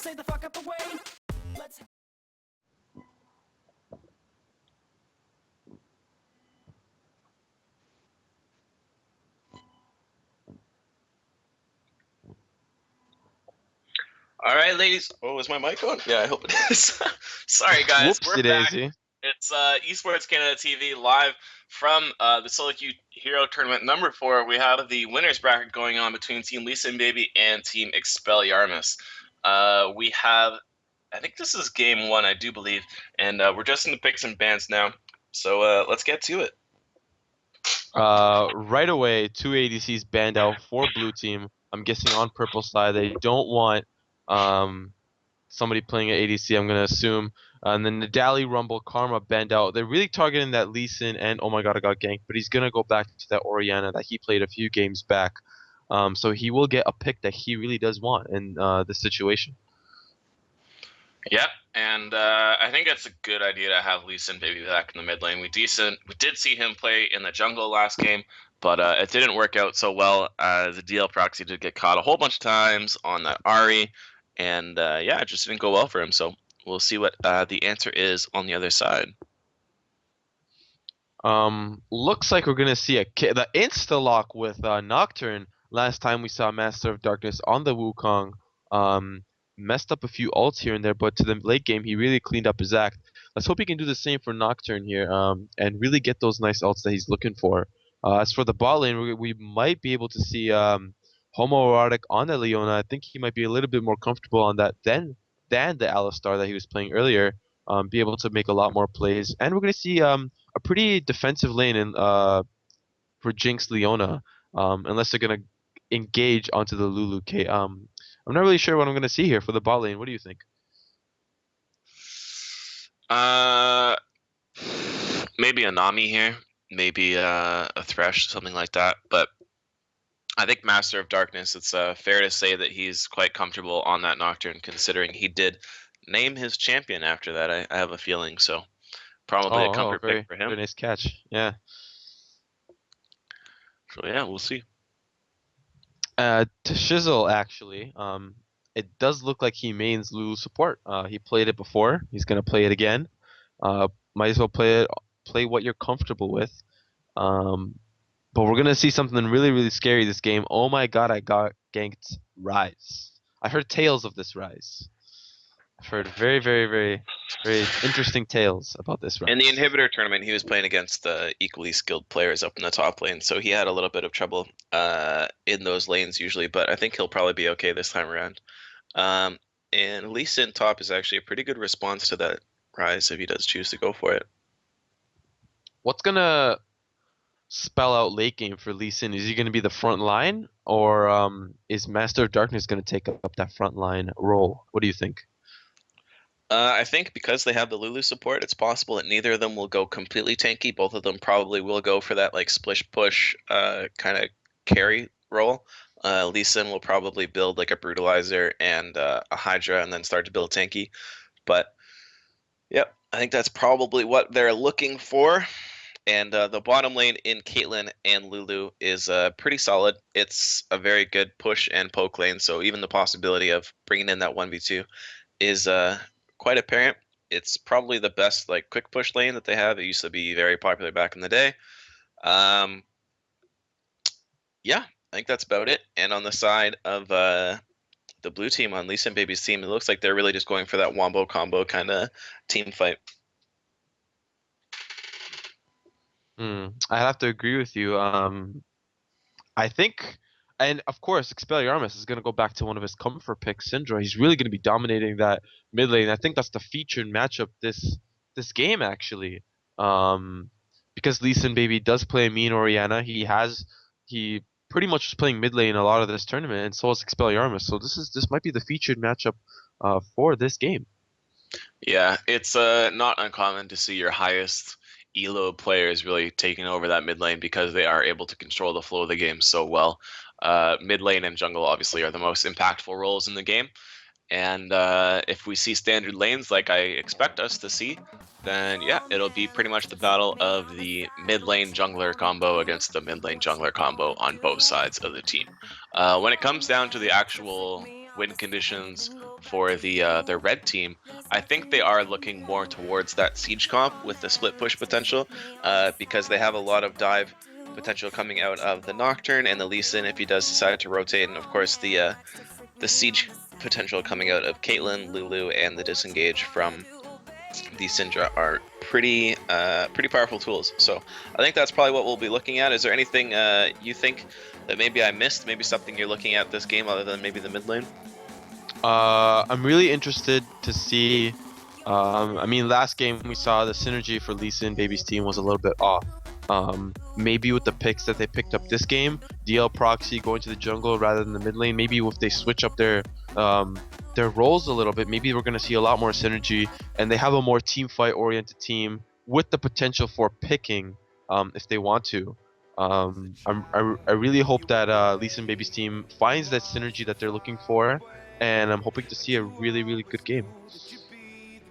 stay the fuck up away. Let's All right, ladies. Oh, is my mic on? Yeah, I hope it is. Sorry, guys. We're back. Whoopsie-daisy. It's Esports Canada TV live from the Solo Queue Hero Tournament number 4. We have the winners bracket going on between Team Lisa and Baby and Team Expelliarmus. We have, I think this is game 1, I do believe, and we're just in the picks and bans now. So let's get to it. Right away, 2 ADCs banned out for blue team. I'm guessing on purple side they don't want somebody playing at ADC, I'm gonna assume. And then the Dali, Rumble, Karma banned out. They're really targeting that Lee Sin, and oh my god, I got ganked. But he's gonna go back to that Orianna that he played a few games back. So he will get a pick that he really does want in this situation. Yep, and I think it's a good idea to have Lee Sin Baby back in the mid lane. We did see him play in the jungle last game, but it didn't work out so well. The DL proxy did get caught a whole bunch of times on that Ahri, and yeah, it just didn't go well for him. So we'll see what the answer is on the other side. Looks like we're gonna see the insta lock with Nocturne. Last time we saw Master of Darkness on the Wukong. Messed up a few ults here and there, but to the late game he really cleaned up his act. Let's hope he can do the same for Nocturne here, and really get those nice ults that he's looking for. As for the bot lane, we might be able to see homoerotic on the Leona. I think he might be a little bit more comfortable on that than the Alistar that he was playing earlier. Be able to make a lot more plays, and we're gonna see a pretty defensive lane in for Jinx Leona, unless they're gonna engage onto the Lulu K. I'm not really sure what I'm gonna see here for the bot lane. What do you think? Maybe a Nami here, maybe a Thresh, something like that. But I think Master of Darkness, it's fair to say that he's quite comfortable on that Nocturne, considering he did name his champion after that. I have a feeling, so probably a comfort pick for him. Very nice catch. Yeah. So yeah, we'll see. To Shizzle, actually, it does look like he mains Lulu support. He played it before. He's gonna play it again. Might as well play what you're comfortable with. But we're gonna see something really, really scary this game. Oh my god, I got ganked. Rise. I heard tales of this Rise. I've heard very, very, very, very interesting tales about this Rise. In the Inhibitor tournament, he was playing against equally skilled players up in the top lane, so he had a little bit of trouble in those lanes usually, but I think he'll probably be okay this time around. And Lee Sin top is actually a pretty good response to that Rise if he does choose to go for it. What's gonna spell out late game for Lee Sin? Is he gonna be the front line, or is Master of Darkness gonna take up that front line role? What do you think? I think because they have the Lulu support, it's possible that neither of them will go completely tanky. Both of them probably will go for that like splish push kind of carry role. Lee Sin will probably build like a Brutalizer and a Hydra and then start to build tanky. But yep, I think that's probably what they're looking for. And the bottom lane in Caitlyn and Lulu is pretty solid. It's a very good push and poke lane, so even the possibility of bringing in that 1v2 is quite apparent. It's probably the best like quick push lane that they have. It used to be very popular back in the day. Yeah, I think that's about it. And on the side of the blue team, on Lee Sin Baby's team, it looks like they're really just going for that wombo combo kind of team fight. I have to agree with you. I think, and of course, Expelliarmus is going to go back to one of his comfort picks, Syndra. He's really going to be dominating that mid lane. I think that's the featured matchup this game, actually. Because Lee Sin Baby does play a mean Orianna. He pretty much is playing mid lane a lot of this tournament, and so is Expelliarmus. So this might be the featured matchup for this game. Yeah, it's not uncommon to see your highest elo players really taking over that mid lane because they are able to control the flow of the game so well. Mid lane and jungle obviously are the most impactful roles in the game, and if we see standard lanes like I expect us to see, then yeah, it'll be pretty much the battle of the mid lane jungler combo against the mid lane jungler combo on both sides of the team. When it comes down to the actual win conditions for the red team, I think they are looking more towards that siege comp with the split push potential, because they have a lot of dive potential coming out of the Nocturne and the Lee Sin if he does decide to rotate, and of course the siege potential coming out of Caitlyn, Lulu, and the disengage from the Syndra are pretty powerful tools. So I think that's probably what we'll be looking at. Is there anything you think that maybe I missed? Maybe something you're looking at this game other than maybe the mid lane? I'm really interested to see. I mean, last game we saw the synergy for Lee Sin Baby's team was a little bit off. Maybe with the picks that they picked up this game, DL Proxy going to the jungle rather than the mid lane. Maybe if they switch up their roles a little bit, maybe we're gonna see a lot more synergy, and they have a more team fight oriented team with the potential for picking if they want to. I really hope that Lee Sin Baby's team finds that synergy that they're looking for, and I'm hoping to see a really good game.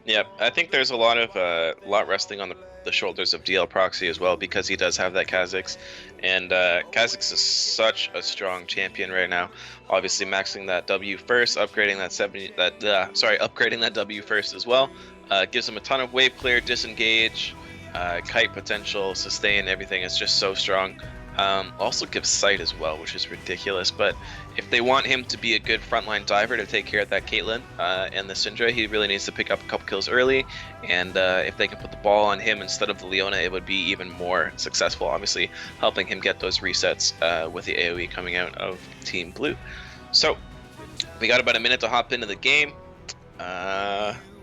Yeah, I think there's a lot resting on the shoulders of DL Proxy as well, because he does have that Kha'Zix, and Kha'Zix is such a strong champion right now. Obviously, maxing that W first, upgrading that W first as well, gives him a ton of wave clear, disengage, kite potential, sustain. Everything is just so strong. Also gives sight as well, which is ridiculous. But if they want him to be a good frontline diver to take care of that Caitlyn and the Syndra, he really needs to pick up a couple kills early. And if they can put the ball on him instead of the Leona, it would be even more successful. Obviously, helping him get those resets with the AoE coming out of Team Blue. So we got about a minute to hop into the game.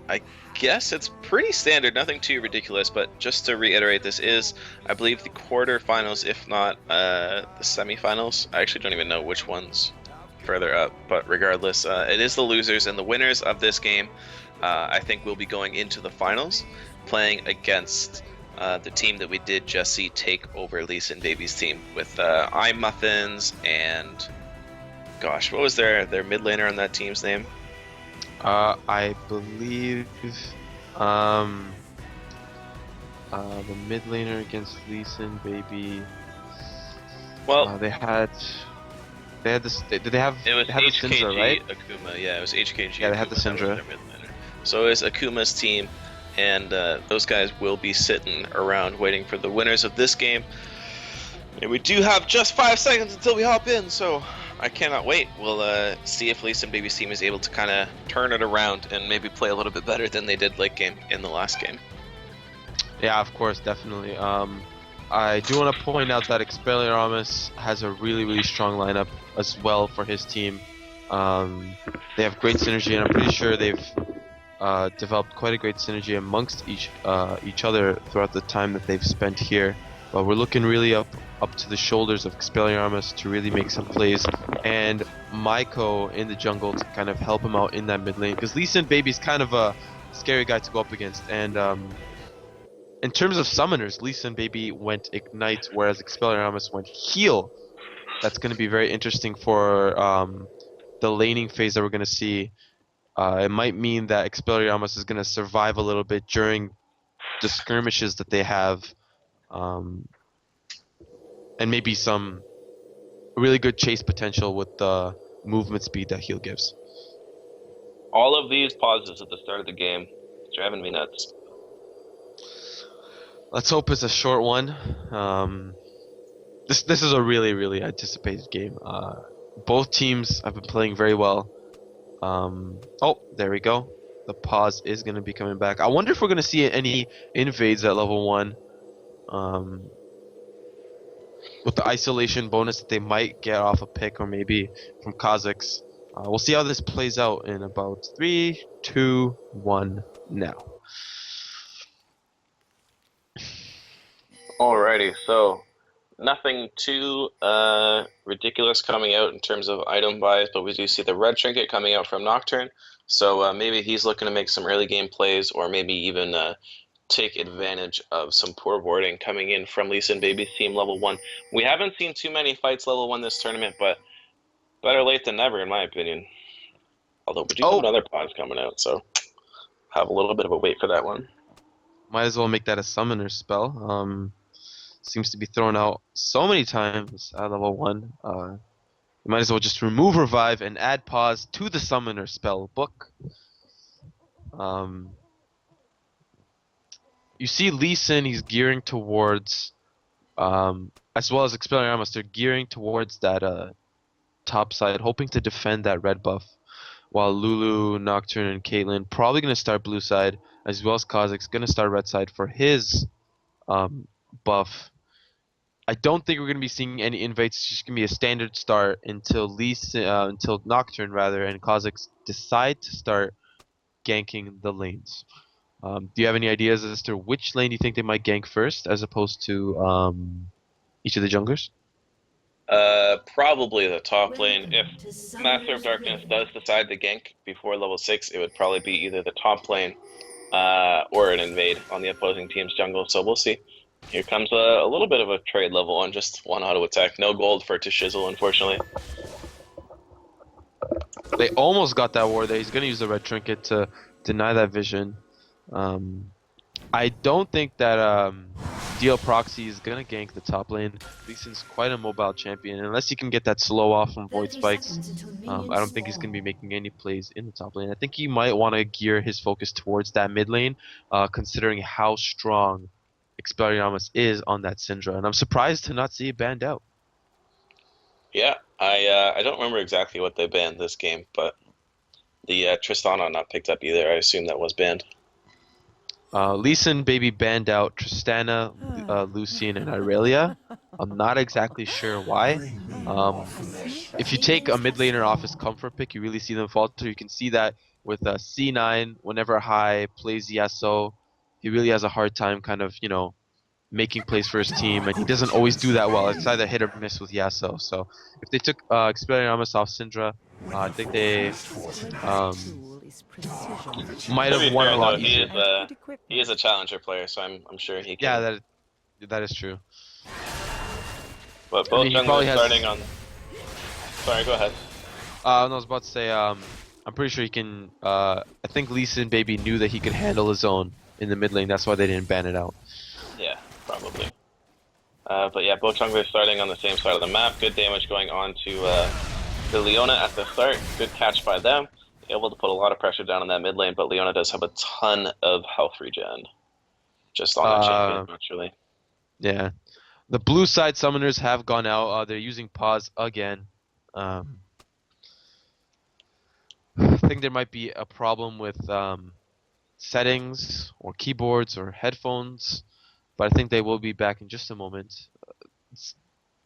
I guess it's pretty standard, nothing too ridiculous, but just to reiterate, this is, I believe, the quarterfinals, if not the semifinals. I actually don't even know which one's further up, but regardless, it is the losers, and the winners of this game, I think, will be going into the finals, playing against the team that we did just see take over Lee Sin Baby's team with iMuffins and, gosh, what was their mid laner on that team's name? I believe the mid laner against Lee Sin Baby. Well, they had this. Did they have? It was they had the HKG Syndra, right? Akuma. Yeah, it was HKG. Yeah, they had the Akuma that was Syndra. their mid laner. So it was Akuma's team, and those guys will be sitting around waiting for the winners of this game. And we do have just 5 seconds until we hop in, so I cannot wait. We'll see if Lee Sin Baby's team is able to kind of turn it around and maybe play a little bit better than they did late game in the last game. Yeah, of course, definitely. I do want to point out that Expelliarmus has a really strong lineup as well for his team. They have great synergy, and I'm pretty sure they've developed quite a great synergy amongst each other throughout the time that they've spent here. But we're looking really up to the shoulders of Expelliarmus to really make some plays, and Maiko in the jungle to kind of help him out in that mid lane, because Lee Sin Baby's kind of a scary guy to go up against. And in terms of summoners, Lee Sin Baby went Ignite, whereas Expelliarmus went Heal. That's going to be very interesting for the laning phase that we're going to see. It might mean that Expelliarmus is going to survive a little bit during the skirmishes that they have. And maybe some really good chase potential with the movement speed that Heal gives. All of these pauses at the start of the game, it's driving me nuts. Let's hope it's a short one. This is a really anticipated game. Both teams have been playing very well. Oh, there we go. The pause is going to be coming back. I wonder if we're going to see any invades at level 1. With the isolation bonus that they might get off a pick, or maybe from Kha'Zix. We'll see how this plays out in about 3, 2, 1 now. Alrighty, so nothing too ridiculous coming out in terms of item buys, but we do see the red trinket coming out from Nocturne. So maybe he's looking to make some early game plays, or maybe even take advantage of some poor warding coming in from Lee Sin Baby's team level 1. We haven't seen too many fights level 1 this tournament, but better late than never in my opinion. Although we do have another pod coming out, so have a little bit of a wait for that one. Might as well make that a summoner spell. Seems to be thrown out so many times at level 1. You might as well just remove Revive and add Pause to the Summoner spell book. You see Lee Sin, he's gearing towards, as well as Expelliarmus, they're gearing towards that top side, hoping to defend that red buff. While Lulu, Nocturne, and Caitlyn probably going to start blue side, as well as Kha'Zix's going to start red side for his buff. I don't think we're going to be seeing any invites. It's just going to be a standard start until until Nocturne rather and Kha'Zix decide to start ganking the lanes. Do you have any ideas as to which lane you think they might gank first, as opposed to each of the junglers? Probably the top lane. If Master of Darkness does decide to gank before level 6, it would probably be either the top lane or an invade on the opposing team's jungle. So we'll see. Here comes a little bit of a trade level on just one auto attack. No gold for it to shizzle, unfortunately. They almost got that ward there. He's going to use the red trinket to deny that vision. I don't think that DL Proxy is going to gank the top lane. Lee Sin's quite a mobile champion. Unless he can get that slow off from Void Spikes, I don't think he's going to be making any plays in the top lane. I think he might want to gear his focus towards that mid lane, considering how strong Expelliarmus is on that Syndra. And I'm surprised to not see it banned out. Yeah, I don't remember exactly what they banned this game, but the Tristana not picked up either. I assume that was banned. Lee Sin BAYBEE banned out Tristana, Lucian, and Irelia. I'm not exactly sure why. If you take a mid laner off his comfort pick, you really see them falter. You can see that with C9, whenever High plays Yasuo, he really has a hard time kind of, making plays for his team, and he doesn't always do that well. It's either hit or miss with Yasuo. So if they took Expelliarmus off Syndra, I think they might have won a lot easier. He is a challenger player, so I'm sure he can. Yeah, that is true. But both junglers starting on. Sorry, go ahead. I was about to say, I'm pretty sure he can. I think Lee Sin BAYBEE knew that he could handle his own in the mid lane. That's why they didn't ban it out. Yeah, probably. But yeah, both junglers starting on the same side of the map. Good damage going on to the Leona at the start. Good catch by them. Able to put a lot of pressure down on that mid lane, but Leona does have a ton of health regen. Just on that champion, naturally. Yeah. The blue side summoners have gone out. They're using pause again. I think there might be a problem with settings or keyboards or headphones, but I think they will be back in just a moment.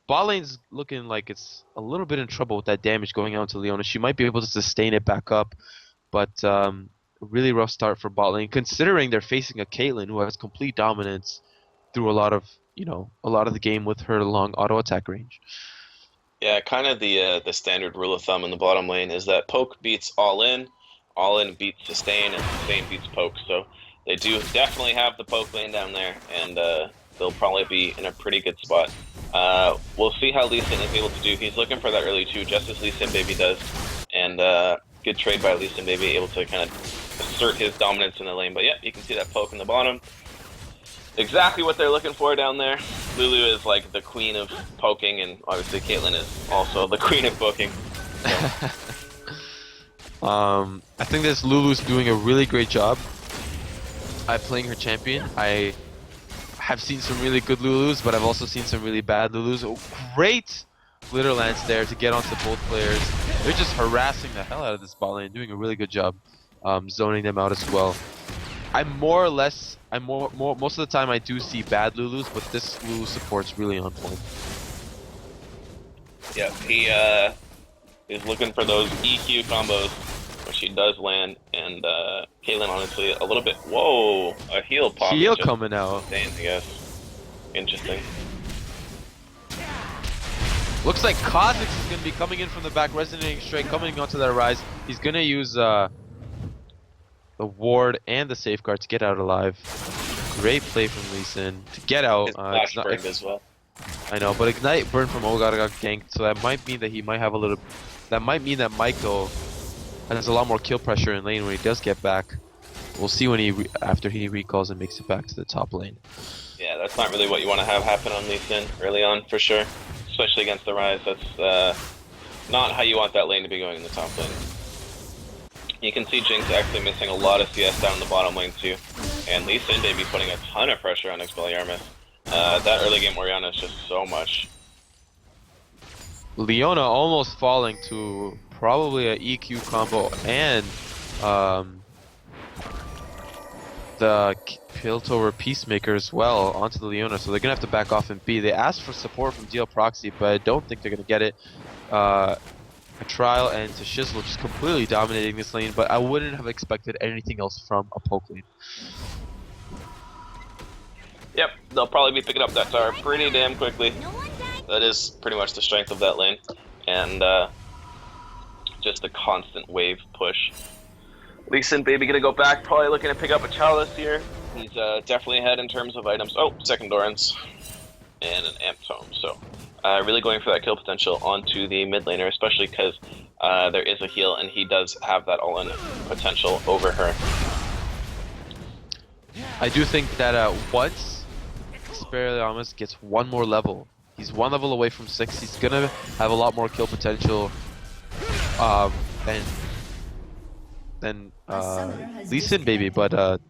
Bot lane's looking like it's a little bit in trouble with that damage going out to Leona. She might be able to sustain it back up, but a really rough start for bot lane, considering they're facing a Caitlyn who has complete dominance through a lot of the game with her long auto attack range. Yeah, kind of the standard rule of thumb in the bottom lane is that poke beats all in beats sustain, and sustain beats poke. So they do definitely have the poke lane down there, and they'll probably be in a pretty good spot. We'll see how Lee Sin is able to do. He's looking for that early 2, just as Lee Sin BAYBEE does, and good trade by Lee Sin BAYBEE, able to kind of assert his dominance in the lane. But yeah, you can see that poke in the bottom. Exactly what they're looking for down there. Lulu is like the queen of poking, and obviously Caitlyn is also the queen of poking. So. I think this Lulu's doing a really great job at playing her champion. I have seen some really good Lulus, but I've also seen some really bad Lulus. Oh, great glitter lance there to get onto both players. They're just harassing the hell out of this bot lane, doing a really good job zoning them out as well. Most of the time I do see bad Lulus, but this Lulu support's really on point. Yeah, he is looking for those EQ combos, which he does land, and Caitlyn honestly a little bit. Whoa, a heal pop. Heal coming out. Insane, I guess. Interesting. Looks like Kha'Zix is going to be coming in from the back, resonating straight, coming onto that rise. He's going to use the ward and the safeguard to get out alive. Great play from Lee Sin to get out. Flash burned as well. I know, but Ignite burn from Olgar got ganked, so that might mean that he might have a little. That might mean that Michael has a lot more kill pressure in lane when he does get back. We'll see when after he recalls and makes it back to the top lane. Yeah, that's not really what you want to have happen on Lee Sin early on, for sure. Especially against the Rise. That's not how you want that lane to be going in the top lane. You can see Jinx actually missing a lot of CS down in the bottom lane too. And Lee Sin Baby putting a ton of pressure on Expelliarmus. That early game Orianna is just so much. Leona almost falling to probably a EQ combo and the Piltover Peacemaker as well onto the Leona, so they're gonna have to back off in B. They asked for support from DL Proxy, but I don't think they're gonna get it. A Trial and to Shizzle just completely dominating this lane, but I wouldn't have expected anything else from a poke lane. Yep, they'll probably be picking up that tower pretty damn quickly. That is pretty much the strength of that lane, and just a constant wave push. Lee Sin Baby gonna go back, probably looking to pick up a Chalice here. He's definitely ahead in terms of items. Oh, second Dorans and an Amp Tome, so really going for that kill potential onto the mid laner, especially because there is a heal and he does have that all-in potential over her. I do think that once Expelliarmus gets one more level, he's one level away from 6, he's gonna have a lot more kill potential than Lee Sin Baby, but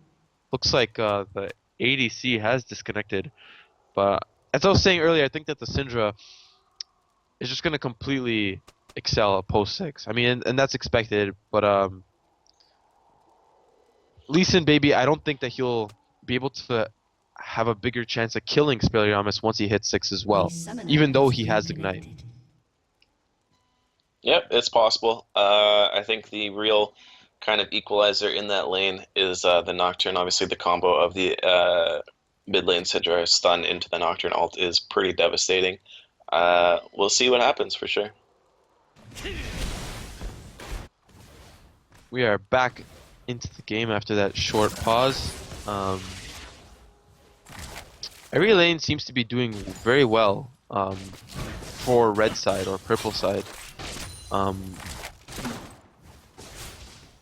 looks like the ADC has disconnected. But as I was saying earlier, I think that the Syndra is just gonna completely excel post 6. I mean, and that's expected, but Lee Sin Baby, I don't think that he'll be able to have a bigger chance of killing Expelliarmus once he hits 6 as well, even though he has Ignite. Yep, it's possible. I think the real kind of equalizer in that lane is the Nocturne. Obviously, the combo of the mid lane Syndra stun into the Nocturne ult is pretty devastating. We'll see what happens for sure. We are back into the game after that short pause. Every lane seems to be doing very well for red side or purple side.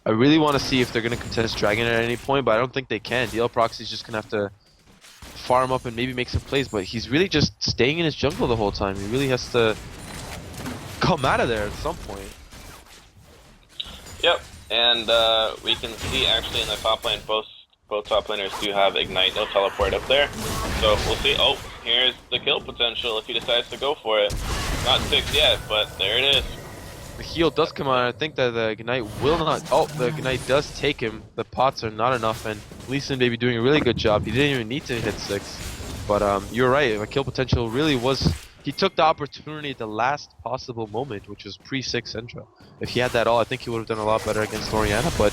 I really want to see if they're going to contest Dragon at any point, but I don't think they can. DL Proxy's just going to have to farm up and maybe make some plays, but he's really just staying in his jungle the whole time. He really has to come out of there at some point. Yep, and we can see actually in the top lane, both top laners do have Ignite. They'll teleport up there. So we'll see. Oh, here's the kill potential if he decides to go for it. Not 6 yet, but there it is. The heal does come out. I think that the Ignite will not... Oh, the Ignite does take him. The pots are not enough, and Lee Sin Baby doing a really good job. He didn't even need to hit 6. But you're right. The kill potential really was... He took the opportunity at the last possible moment, which was pre-6 Syndra. If he had that all, I think he would have done a lot better against Orianna, but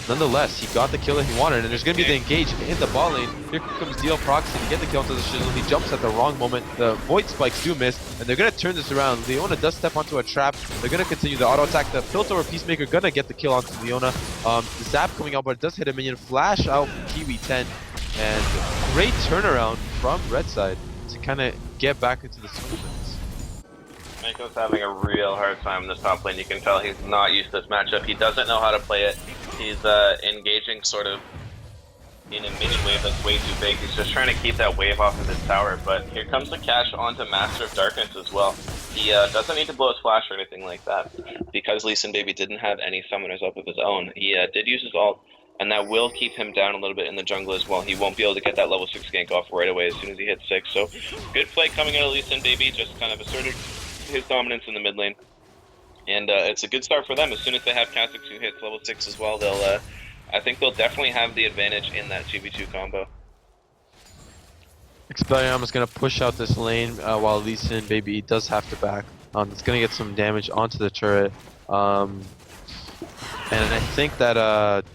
nonetheless, he got the kill that he wanted, and there's going to be the engage in the bot lane. Here comes DL Proxy to get the kill onto the Shizzle. He jumps at the wrong moment. The Void Spikes do miss, and they're going to turn this around. Leona does step onto a trap. They're going to continue the auto attack. The Piltover Peacemaker going to get the kill onto Leona. The Zap coming out, but it does hit a minion. Flash out from Kiwi 10, and great turnaround from red side to kind of get back into the swing of things. Maiko's having a real hard time in this top lane. You can tell he's not used to this matchup. He doesn't know how to play it. He's engaging sort of in a mini wave that's way too big. He's just trying to keep that wave off of his tower. But here comes the catch onto Master of Darkness as well. He doesn't need to blow his flash or anything like that, because Lee Sin Baby didn't have any summoners up of his own. He did use his ult, and that will keep him down a little bit in the jungle as well. He won't be able to get that level 6 gank off right away as soon as he hits 6. So good play coming out of Lee Sin Baby, just kind of asserted his dominance in the mid lane. And it's a good start for them. As soon as they have Kha'Zix who hits level 6 as well, they'll I think they'll definitely have the advantage in that 2v2 combo. Expelliarmus is going to push out this lane while Lee Sin Baby does have to back. It's going to get some damage onto the turret. And I think that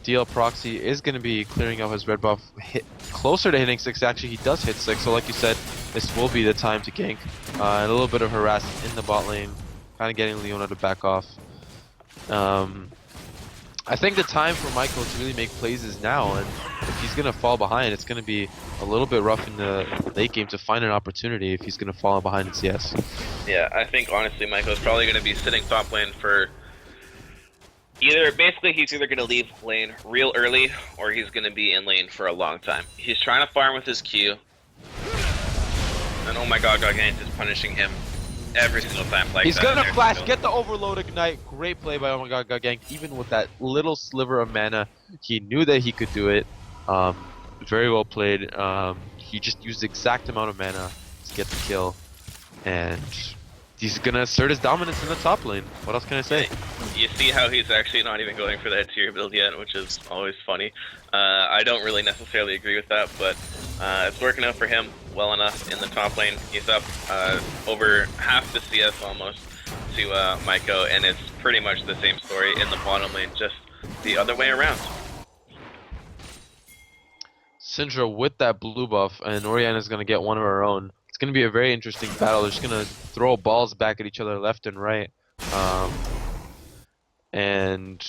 DL Proxy is going to be clearing out his red buff closer to hitting 6. Actually, he does hit 6, so like you said, this will be the time to gank. And a little bit of harass in the bot lane, kind of getting Leona to back off. I think the time for Michael to really make plays is now, and if he's going to fall behind, it's going to be a little bit rough in the late game to find an opportunity if he's going to fall behind in CS. Yeah, I think honestly Michael's probably going to be sitting top lane for he's either going to leave lane real early or he's going to be in lane for a long time. He's trying to farm with his Q. And oh my god, Gargant is punishing him every single time like He's that. gonna There's flash, no- get the overload ignite. Great play by Oh My God Gang. Even with that little sliver of mana, he knew that he could do it. Very well played. He just used the exact amount of mana to get the kill, and he's gonna assert his dominance in the top lane. What else can I say? You see how he's actually not even going for that tier build yet, which is always funny. I don't really necessarily agree with that, but it's working out for him well enough in the top lane. He's up over half the CS almost to Maiko, and it's pretty much the same story in the bottom lane, just the other way around. Syndra with that blue buff, and Orianna's gonna get one of her own. It's gonna be a very interesting battle. They're just gonna throw balls back at each other left and right. And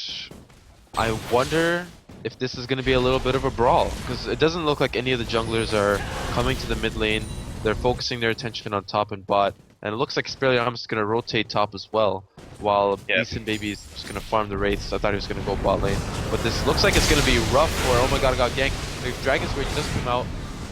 I wonder if this is gonna be a little bit of a brawl, because it doesn't look like any of the junglers are coming to the mid lane. They're focusing their attention on top and bot, and it looks like Expelliarmus is gonna rotate top as well, while Decent Baby is just gonna farm the wraiths. I thought he was gonna go bot lane, but this looks like it's gonna be rough for Oh My God Gang. The Dragon's Rage does come out.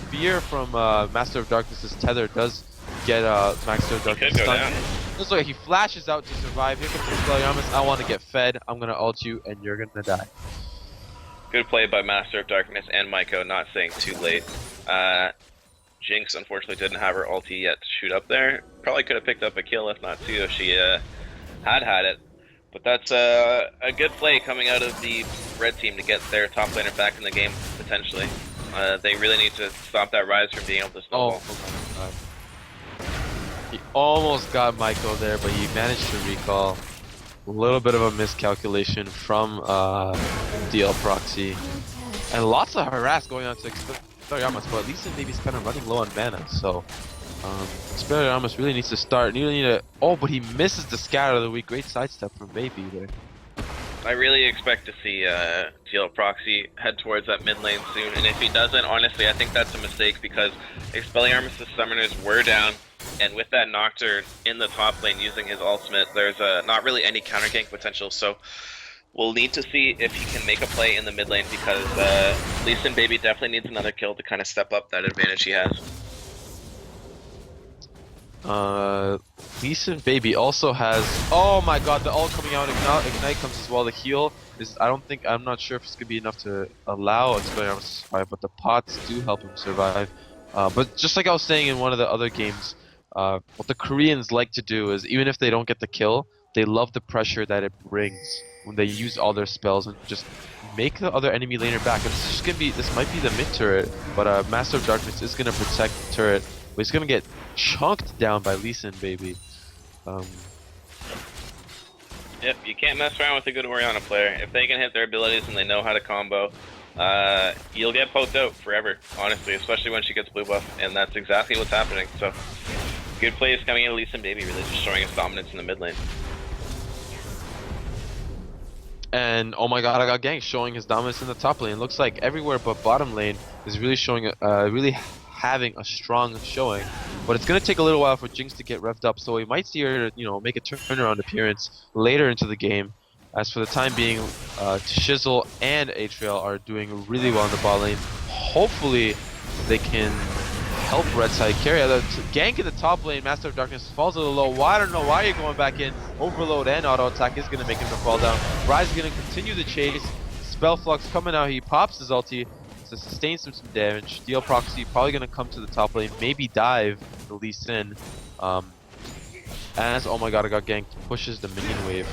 Fear from Master of Darkness's tether does get Master of Darkness stunned. Looks like he flashes out to survive. Here comes Expelliarmus. I want to get fed. I'm gonna ult you, and you're gonna die. Good play by Master of Darkness and Maiko, not saying too late. Jinx unfortunately didn't have her ulti yet to shoot up there. Probably could have picked up a kill if not two if she had it. But that's a good play coming out of the red team to get their top laner back in the game, potentially. They really need to stop that Rise from being able to snowball. Oh my God. He almost got Maiko there, but he managed to recall. A little bit of a miscalculation from DL Proxy. And lots of harass going on to Expelliarmus, but at least Baby's kind of running low on mana, so Expelliarmus really needs to start. Oh, but he misses the scatter of the week. Great sidestep from Baby there. I really expect to see DL Proxy head towards that mid lane soon, and if he doesn't, honestly, I think that's a mistake because Expelliarmus' summoners were down, and with that Nocturne in the top lane using his ultimate, there's not really any counter gank potential, so we'll need to see if he can make a play in the mid lane because Lee Sin Baby definitely needs another kill to kind of step up that advantage he has. Decent Baby also has. Oh my God, the ult coming out. Ignite comes as well. The heal is. I'm not sure if it's gonna be enough to allow Expelliarmus to survive, but the pots do help him survive. But just like I was saying in one of the other games, what the Koreans like to do is even if they don't get the kill, they love the pressure that it brings when they use all their spells and just make the other enemy laner back. And this is gonna be. This might be the mid turret, but Master of Darkness is gonna protect the turret. But he's gonna get chunked down by Lee Sin Baby. Yep, you can't mess around with a good Orianna player. If they can hit their abilities and they know how to combo, you'll get poked out forever, honestly, especially when she gets blue buff, and that's exactly what's happening. So, good plays coming in Lee Sin Baby, really just showing his dominance in the mid lane. And Oh My God, I got Gang showing his dominance in the top lane. Looks like everywhere but bottom lane is really showing, really having a strong showing. But it's gonna take a little while for Jinx to get revved up, so we might see her, make a turnaround appearance later into the game. As for the time being, Shizzle and Atriel are doing really well in the bot lane. Hopefully, they can help Red Side carry. The gank in the top lane, Master of Darkness falls a little low. Well, I don't know why you're going back in. Overload and auto attack is gonna make him to fall down. Rise is gonna continue the chase. Spell Flux coming out. He pops his ulti to sustain some damage. DL Proxy probably gonna come to the top lane, maybe dive the Lee Sin. As Oh My God, I got ganked, pushes the minion wave.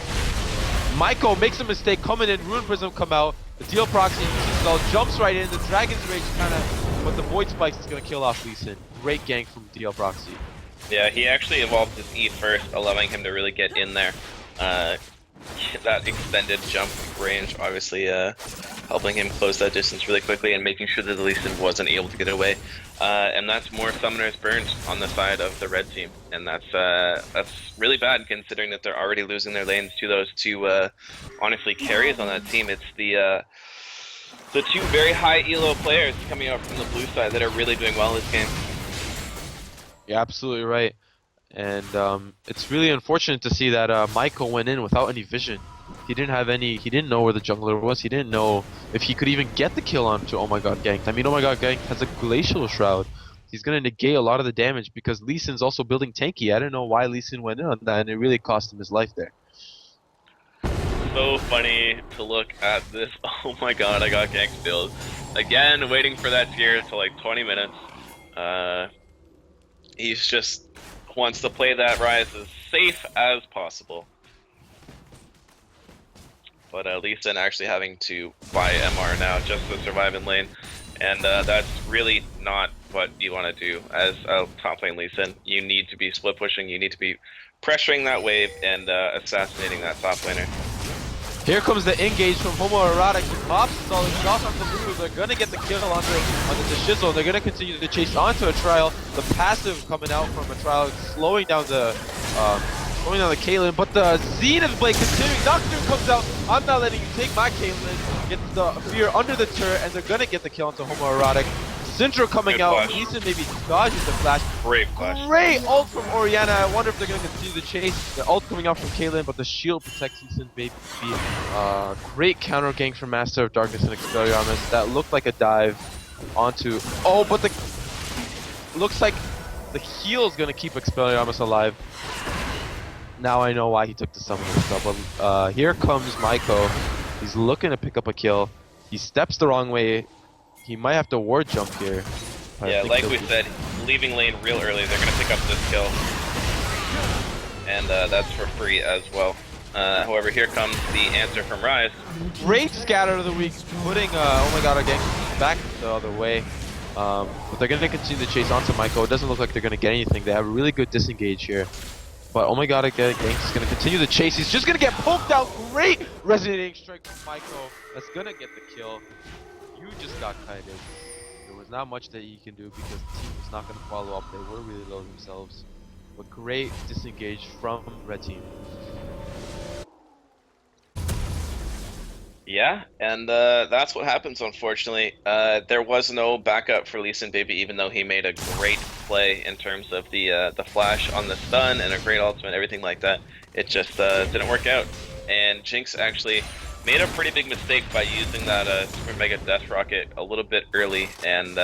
Maiko makes a mistake coming in. Rune Prism come out. The DL Proxy uses it all, jumps right in. The Dragon's Rage kind of, but the Void Spikes is gonna kill off Lee Sin. Great gank from DL Proxy. Yeah, he actually evolved his E first, allowing him to really get in there. That extended jump range, obviously, helping him close that distance really quickly and making sure that the Lee Sin wasn't able to get away. And that's more summoners burned on the side of the red team, and that's really bad considering that they're already losing their lanes to those two honestly carries on that team. It's the two very high elo players coming out from the blue side that are really doing well in this game. You're absolutely right. And it's really unfortunate to see that Maiko went in without any vision. He didn't know where the jungler was. He didn't know if he could even get the kill onto Oh My God Ganked. I mean, Oh My God Ganked has a Glacial Shroud. he's gonna negate a lot of the damage because Lee Sin's also building tanky. I don't know why Lee Sin went in on that, and it really cost him his life there. So funny to look at this. Oh my god, I got ganked build. Again, waiting for that tier to like 20 minutes. He's just wants to play that Ryze as safe as possible. But Lee Sin actually having to buy MR now just to survive in lane. And that's really not what you want to do as a top lane Lee Sin. You need to be split pushing, you need to be pressuring that wave and assassinating that top laner. Here comes the engage from Homoerotic. He pops solid shots on the Lulu. They're gonna get the kill onto the Shizzle. They're gonna continue to chase onto a trial. The passive coming out from a trial, slowing down the Caitlyn. But the Zenith Blade continuing. Nocturne comes out. I'm not letting you take my Caitlyn. Gets the fear under the turret, and they're gonna get the kill onto Homoerotic. Syndra coming out. Lee Sin maybe dodges the flash. Great flash. Great ult from Orianna. I wonder if they're going to continue the chase. The ult coming out from Caitlyn, but the shield protects Lee Sin, baby. Great counter gank from Master of Darkness and Expelliarmus. That looked like a dive onto... Oh, but the... Looks like the heal is going to keep Expelliarmus alive. Now I know why he took the summoner spell. But here comes Maiko. He's looking to pick up a kill. He steps the wrong way. He might have to ward jump here. Yeah, like we said, leaving lane real early. They're going to pick up this kill. And that's for free as well. However, here comes the answer from Ryze. Great scatter of the week, putting, oh my god, our gang back the other way. But they're going to continue to chase onto Maiko. It doesn't look like they're going to get anything. They have a really good disengage here. But oh my god, again, Gank is going to continue the chase. He's just going to get poked out. Great resonating strike from Maiko. That's going to get the kill. You just got kited. There was not much that you can do because the team was not going to follow up. They were really low themselves. But great disengage from Red Team. Yeah, and that's what happens, unfortunately. There was no backup for Lee Sin Baby, even though he made a great play in terms of the flash on the stun and a great ultimate, everything like that. It just didn't work out. And Jinx actually made a pretty big mistake by using that Super Mega Death Rocket a little bit early, and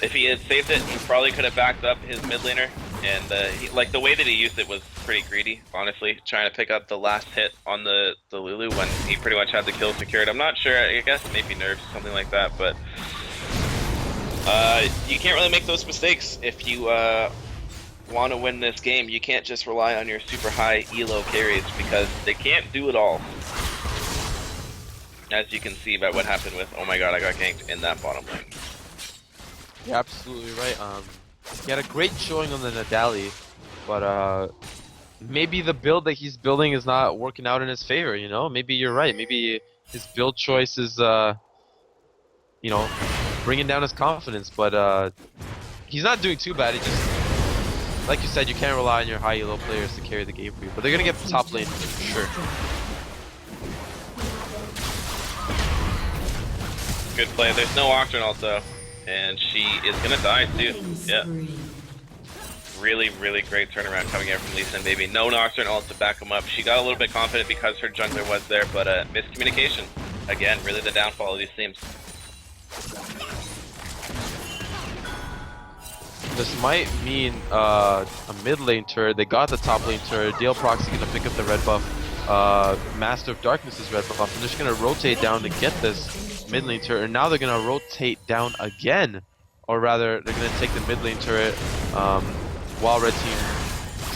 if he had saved it, he probably could have backed up his mid laner, and like the way that he used it was pretty greedy, honestly, trying to pick up the last hit on the Lulu when he pretty much had the kill secured. I'm not sure, I guess maybe nerfs, something like that, but you can't really make those mistakes if you want to win this game. You can't just rely on your super high elo carries because they can't do it all. As you can see by what happened with, oh my god, I got ganked in that bottom lane. You're absolutely right. He had a great showing on the Nadali, but maybe the build that he's building is not working out in his favor, you know? Maybe you're right. Maybe his build choice is, you know, bringing down his confidence, but he's not doing too bad. It just, like you said, you can't rely on your high elo players to carry the game for you, but they're gonna get the top lane for sure. Good play. There's no Octane ult though, and she is gonna die too. Yeah. Really, really great turnaround coming in from Lee Sin Baby. No Nocturne ult to back him up. She got a little bit confident because her jungler was there, but miscommunication. Again, really the downfall of these teams. This might mean a mid lane turret. They got the top lane turret. DL Proxy gonna pick up the red buff. Master of Darkness is red buff, and they're just gonna rotate down to get this mid lane turret. And now they're gonna rotate down again, or rather, they're gonna take the mid lane turret while red team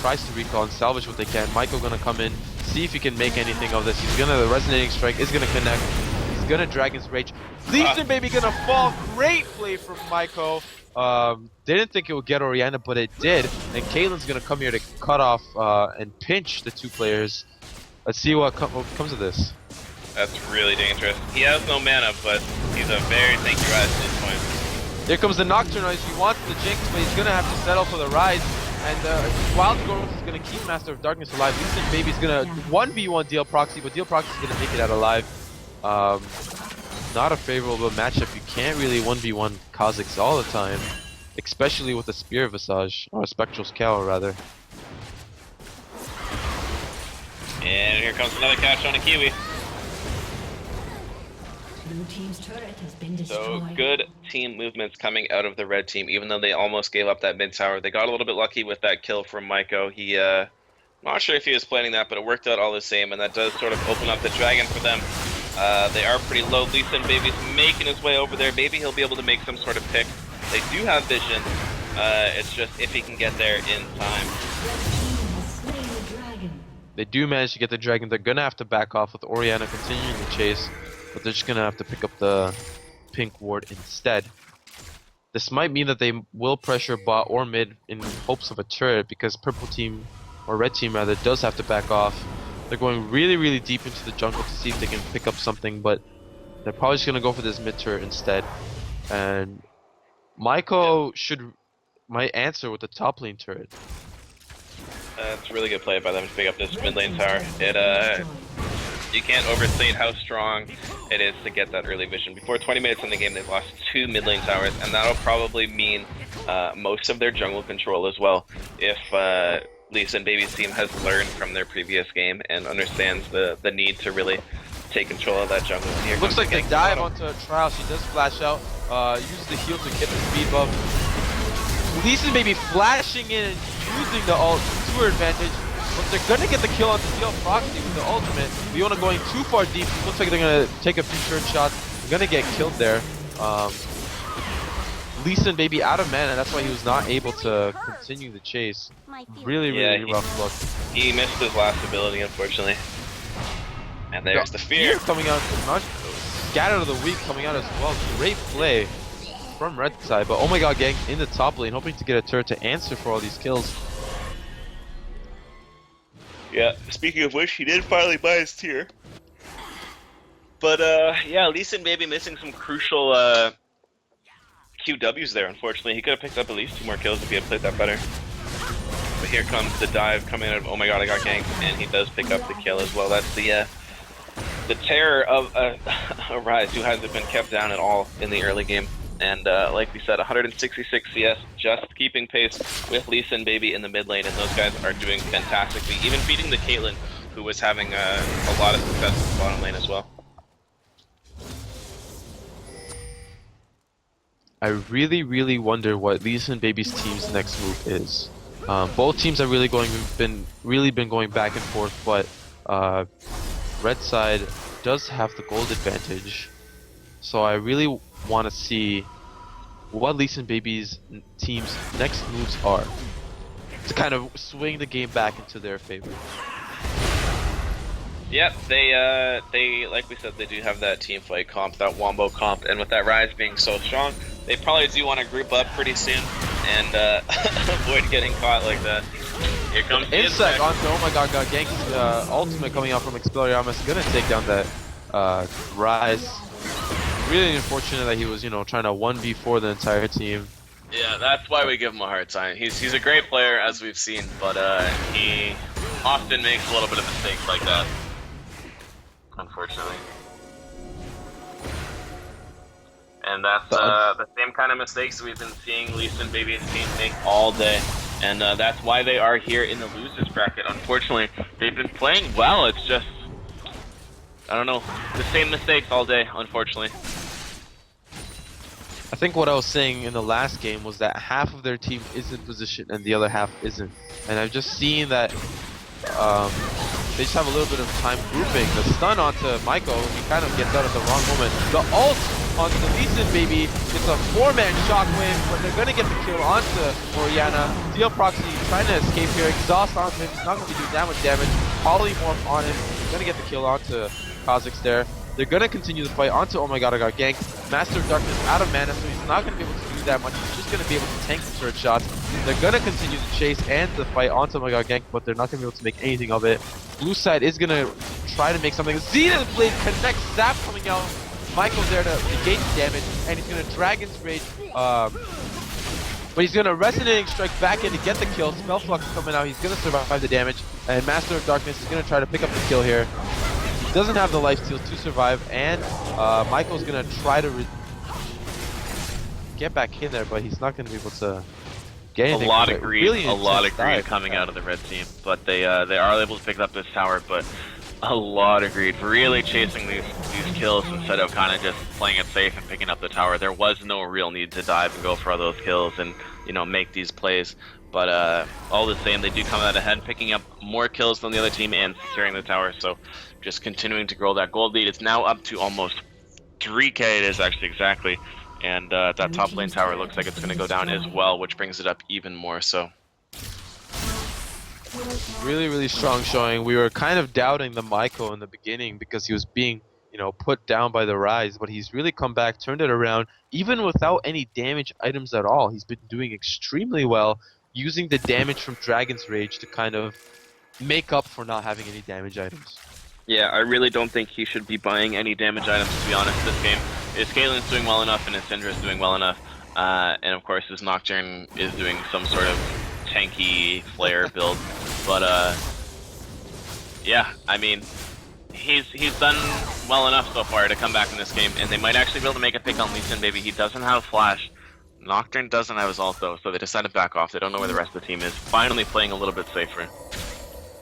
tries to recall and salvage what they can. Maiko gonna come in, see if he can make anything of this. He's gonna, the resonating strike is gonna connect. He's gonna Dragon's Rage. Lee Sin Baby gonna fall. Great play from Maiko. Didn't think it would get Orianna, but it did. And Caitlyn's gonna come here to cut off and pinch the two players. Let's see what comes of this. That's really dangerous. He has no mana, but he's a very tanky Ryze at this point. Here comes the Nocturne. He wants the Jinx, but he's gonna have to settle for the Ryze. And Wild Growth is gonna keep Master of Darkness alive. Lee Sin Baby's gonna 1v1 DL Proxy, but DL Proxy's gonna make it out alive. Not a favorable matchup. You can't really 1v1 Kha'Zix all the time, especially with a Spear Visage, or a Spectral Scowl rather. And here comes another catch on a Kiwi. Blue team's turret has been So destroyed. good team movements coming out of the red team, even though they almost gave up that mid tower. They got a little bit lucky with that kill from Maiko. He, not sure if he was planning that, but it worked out all the same, and that does sort of open up the dragon for them. They are pretty low. Lee Sin Baby's making his way over there. Maybe he'll be able to make some sort of pick. They do have vision. It's just if he can get there in time. Red team has slain the dragon. They do manage to get the dragon. They're gonna have to back off with Orianna continuing the chase, but they're just gonna have to pick up the pink ward instead. This might mean that they will pressure bot or mid in hopes of a turret, because purple team, or red team rather, does have to back off. They're going really deep into the jungle to see if they can pick up something, but they're probably just gonna go for this mid turret instead. And Maiko might answer with the top lane turret. It's a really good play by them to pick up this mid lane tower. You can't overstate how strong it is to get that early vision. Before 20 minutes in the game, they've lost 2 mid lane towers, and that'll probably mean most of their jungle control as well. If Lisa and Baby's team has learned from their previous game and understands the need to really take control of that jungle. Here Looks like they dive onto a trial. She does flash out, uses the heal to get the speed buff. Lisa Baby flashing in and using the ult to her advantage, but they're gonna get the kill on the Steel Proxy with the ultimate. Leona going too far deep. Looks like they're gonna take a few turret shots. They're gonna get killed there. Lisa and Baby out of mana, that's why he was not able to continue the chase. Really rough look. He missed his last ability, unfortunately. And there's the fear coming out. Scatter of the week coming out as well. Great play from red side, but oh my god, gang in the top lane, hoping to get a turret to answer for all these kills. Yeah, speaking of which, he did finally buy his tier. But yeah, Lee Sin Baby missing some crucial QWs there, unfortunately. He could have picked up at least 2 more kills if he had played that better. But here comes the dive coming out of, oh my god, I got ganked, and he does pick up the kill as well. That's the terror of a Rise who hasn't been kept down at all in the early game. And like we said, 166 CS, just keeping pace with Lisa and Baby in the mid lane, and those guys are doing fantastically, even beating the Caitlyn, who was having a lot of success in the bottom lane as well. I really wonder what Lisa and Baby's team's next move is. Both teams have really been going back and forth, but red side does have the gold advantage, so I really want to see what Lisa and Baby's team's next moves are to kind of swing the game back into their favor. Yep, they like we said, they do have that team fight comp, that wombo comp, and with that Rise being so strong, they probably do want to group up pretty soon and avoid getting caught like that. Here comes the insect onto, oh my god, got ganked. Ultimate coming out from Expelliarmus, gonna take down that Rise. Really unfortunate that he was, trying to 1v4 the entire team. Yeah, that's why we give him a hard time. He's a great player, as we've seen, but he often makes a little bit of mistakes like that, unfortunately. And that's the same kind of mistakes we've been seeing Lisa and Baby's team make all day. And that's why they are here in the losers bracket. Unfortunately, they've been playing well. It's just, I don't know, the same mistakes all day, unfortunately. I think what I was saying in the last game was that half of their team is in position and the other half isn't. And I've just seen that they just have a little bit of time grouping. The stun onto Maiko, he kind of gets out at the wrong moment. The ult onto the Lee Sin Baby, it's a 4-man shockwave, but they're gonna get the kill onto Orianna. Steel Proxy trying to escape here, exhaust onto him, he's not gonna be doing that much damage. Polymorph on him, he's gonna get the kill onto Kha'Zix there. They're gonna continue the fight onto, oh my god, I got ganked. Master of Darkness out of mana, so he's not gonna be able to do that much. He's just gonna be able to tank the turret shots. They're gonna continue the chase and the fight onto, oh my god, ganked, but they're not gonna be able to make anything of it. Blue side is gonna try to make something. Zenith Blade connects, Zap coming out. Michael's there to negate the damage, and he's gonna Dragon's Rage, but he's gonna Resonating Strike back in to get the kill. Spell Flux coming out, he's gonna survive the damage, and Master of Darkness is gonna try to pick up the kill here. He doesn't have the lifesteal to survive, and Michael's gonna try to get back in there, but he's not gonna be able to get anything. A lot of greed, really coming out of the red team, but they are able to pick up this tower. But A lot agreed. Really chasing these kills instead of kind of just playing it safe and picking up the tower. There was no real need to dive and go for all those kills and, you know, make these plays. But all the same, they do come out ahead, picking up more kills than the other team and securing the tower. So just continuing to grow that gold lead. It's now up to almost 3k. It is actually exactly. And that top lane tower looks like it's going to go down as well, which brings it up even more so. Really, really strong showing. We were kind of doubting the Maiko in the beginning because he was being, you know, put down by the Rise, but he's really come back, turned it around, even without any damage items at all. He's been doing extremely well, using the damage from Dragon's Rage to kind of make up for not having any damage items. Yeah, I really don't think he should be buying any damage items, to be honest, this game. His Caitlin's doing well enough and his Syndra's doing well enough. And of course his Nocturne is doing some sort of tanky flare build. But yeah, I mean, he's done well enough so far to come back in this game, and they might actually be able to make a pick on Lee Sin Baby. He doesn't have Flash. Nocturne doesn't have his ult though, so they decided to back off. They don't know where the rest of the team is. Finally playing a little bit safer.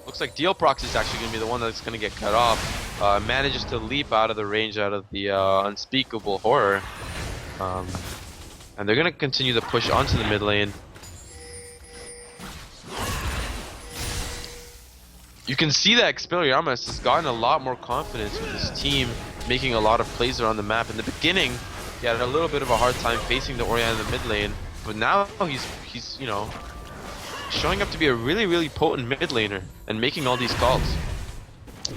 Looks like Dealprox is actually going to be the one that's going to get cut off. Manages to leap out of the range out of the unspeakable horror. And they're going to continue to push onto the mid lane. You can see that Expelliarmus has gotten a lot more confidence with his team, making a lot of plays around the map. In the beginning, he had a little bit of a hard time facing the Orianna in the mid lane, but now he's you know, showing up to be a really, really potent mid laner and making all these calls.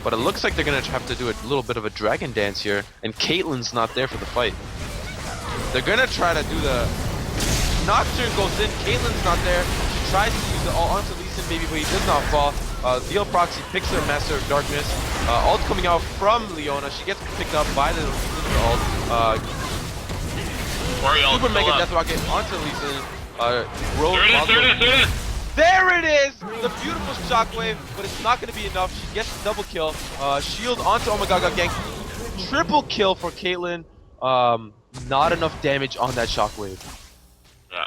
But it looks like they're gonna have to do a little bit of a dragon dance here, and Caitlyn's not there for the fight. They're gonna try to do the Nocturne goes in, Caitlyn's not there. She tries to use the ult onto Lee Sin Baby, but he does not fall. Deal Proxy picks her Master of Darkness. Ult coming out from Leona. She gets picked up by the ult. Super Mega Death Rocket onto Lee Sin. There it is! The beautiful shockwave, but it's not going to be enough. She gets the double kill. Shield onto Omagaga Gang. Triple kill for Caitlyn. Not enough damage on that shockwave.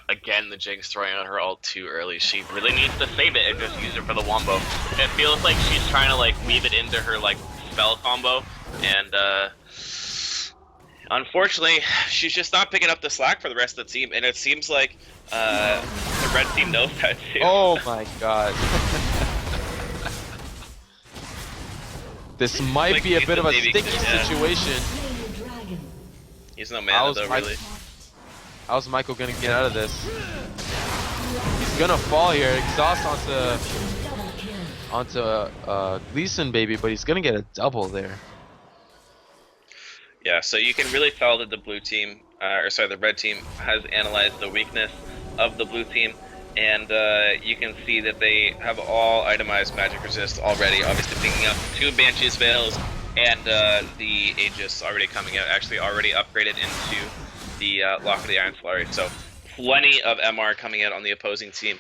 Again, the Jinx throwing out her ult too early. She really needs to save it and just use it for the wombo. It feels like she's trying to like weave it into her like spell combo, and unfortunately, she's just not picking up the slack for the rest of the team. And it seems like the red team knows that too. Oh my god. This might like be a bit of a Baby sticky could, situation. He's no mana though, really. How's Michael gonna get out of this? He's gonna fall here. Exhaust onto Lee Sin Baby, but he's gonna get a double there. Yeah, so you can really tell that the blue team, the red team has analyzed the weakness of the blue team, and you can see that they have all itemized magic resist already. Obviously, picking up 2 Banshee's Veils and the Aegis already coming out, actually already upgraded into the Lock of the Iron Solari. So plenty of MR coming out on the opposing team,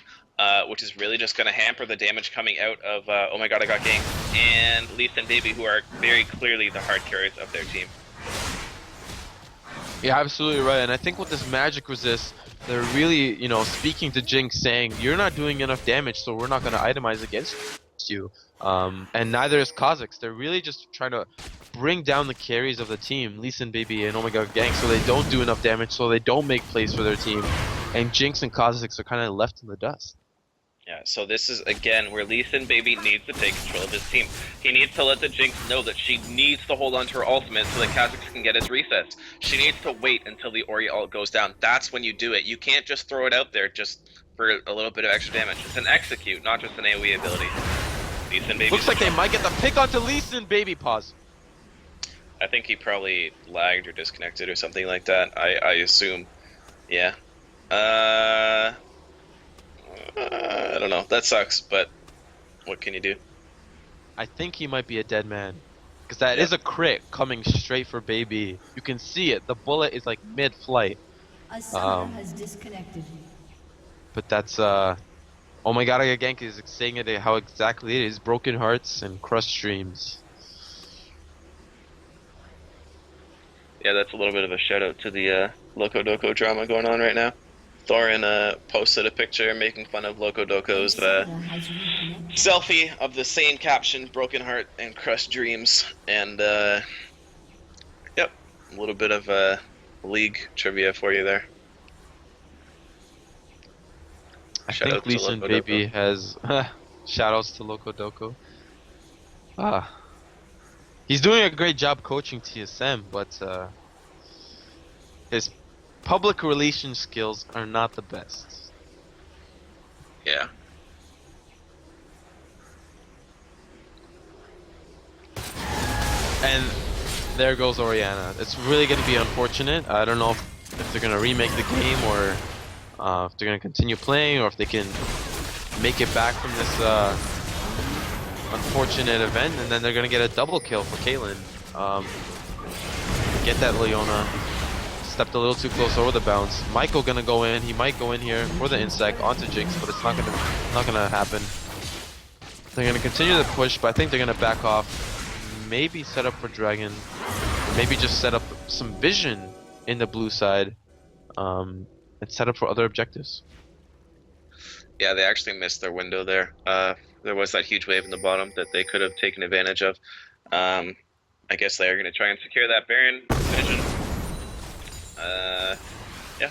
which is really just going to hamper the damage coming out of Oh My God, I Got Ganked and Lee Sin Baby, who are very clearly the hard carriers of their team. Yeah, absolutely right. And I think with this magic resist, they're really, you know, speaking to Jinx, saying you're not doing enough damage, so we're not going to itemize against you. And neither is Kha'Zix. They're really just trying to bring down the carries of the team, Lee Sin Baby and Omega Gang, so they don't do enough damage, so they don't make plays for their team. And Jinx and Kha'Zix are kind of left in the dust. Yeah, so this is, again, where Lee Sin Baby needs to take control of his team. He needs to let the Jinx know that she needs to hold on to her ultimate so that Kha'Zix can get his resets. She needs to wait until the Ori ult goes down. That's when you do it. You can't just throw it out there just for a little bit of extra damage. It's an execute, not just an AoE ability. Lee Sin Baby. Looks like they might get the pick onto Lee Sin Baby. Pause. I think he probably lagged or disconnected or something like that. I assume. Yeah. I don't know. That sucks, but what can you do? I think he might be a dead man. Because that is a crit coming straight for BAYBEE. You can see it. The bullet is like mid-flight. A summoner has disconnected. But that's, oh my god, Gank is saying it how exactly it is. Broken hearts and crushed dreams. Yeah, that's a little bit of a shout out to the Loco Doco drama going on right now. Thorin posted a picture making fun of Loco Doco's selfie of the same caption, broken heart and crushed dreams, and yep, a little bit of league trivia for you there. I Shout think out to Leeson Loco Baby Doco. has shoutouts to Loco Doco. He's doing a great job coaching TSM, but his public relations skills are not the best. Yeah. And there goes Oriana. It's really going to be unfortunate. I don't know if they're going to remake the game or if they're going to continue playing or if they can make it back from this unfortunate event, and then they're going to get a double kill for Caitlyn. Get that Leona. Stepped a little too close over the bounce. Michael going to go in. He might go in here for the insect onto Jinx, but it's not going to happen. They're going to continue the push, but I think they're going to back off. Maybe set up for Dragon, or maybe just set up some vision in the blue side, and set up for other objectives. Yeah, they actually missed their window there. There was that huge wave in the bottom that they could have taken advantage of. I guess they are going to try and secure that Baron vision. Yeah.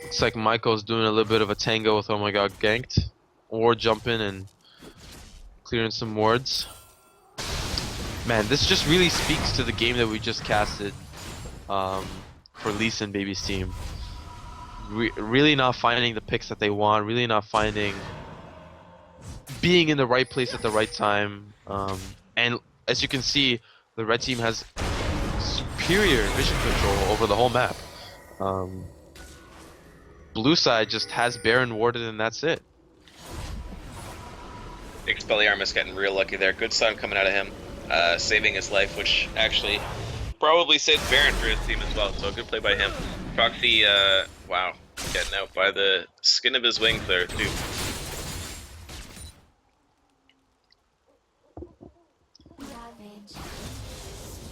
Looks like Michael's doing a little bit of a tango with, oh my god, ganked. Ward jumping and clearing some wards. Man, this just really speaks to the game that we just casted for Leeson Baby's team. Really not finding the picks that they want, really not finding being in the right place at the right time. And as you can see, the red team has superior vision control over the whole map. Blue side just has Baron warded and that's it. Expelliarmus getting real lucky there. Good stun coming out of him, saving his life, which actually probably saved Baron for his team as well. So good play by him. Proxy, wow, getting out by the skin of his wings there too.